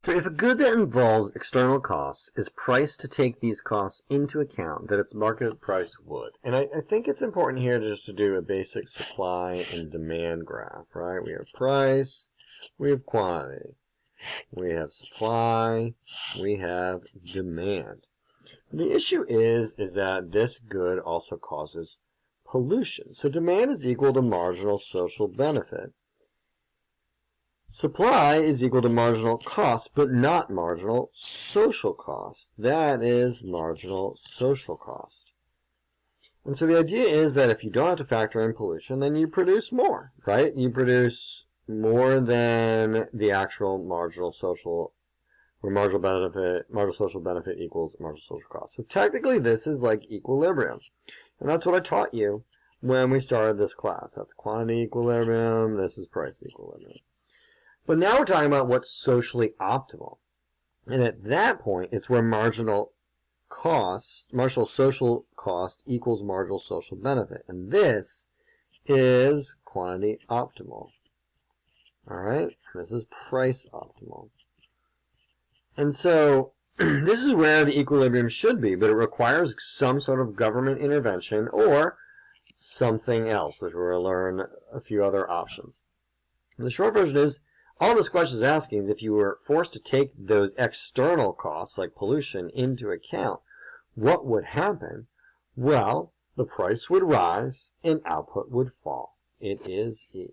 So if a good that involves external costs is priced to take these costs into account, that its market price would. And I think it's important here just to do a basic supply and demand graph, right? We have price, we have quantity, we have supply, we have demand. The issue is that this good also causes pollution. So demand is equal to marginal social benefit. Supply is equal to marginal cost, but not marginal social cost. That is marginal social cost. And so the idea is that if you don't have to factor in pollution, then you produce more, right? You produce more than the actual marginal social, where marginal social benefit equals marginal social cost. So technically this is like equilibrium. And that's what I taught you when we started this class. That's quantity equilibrium, this is price equilibrium. But now we're talking about what's socially optimal. And at that point, it's where marginal social cost equals marginal social benefit. And this is quantity optimal. Alright? This is price optimal. And so, this is where the equilibrium should be, but it requires some sort of government intervention or something else, which we're going to learn a few other options. And the short version is, all this question is asking is if you were forced to take those external costs, like pollution, into account, what would happen? Well, the price would rise and output would fall. It is E.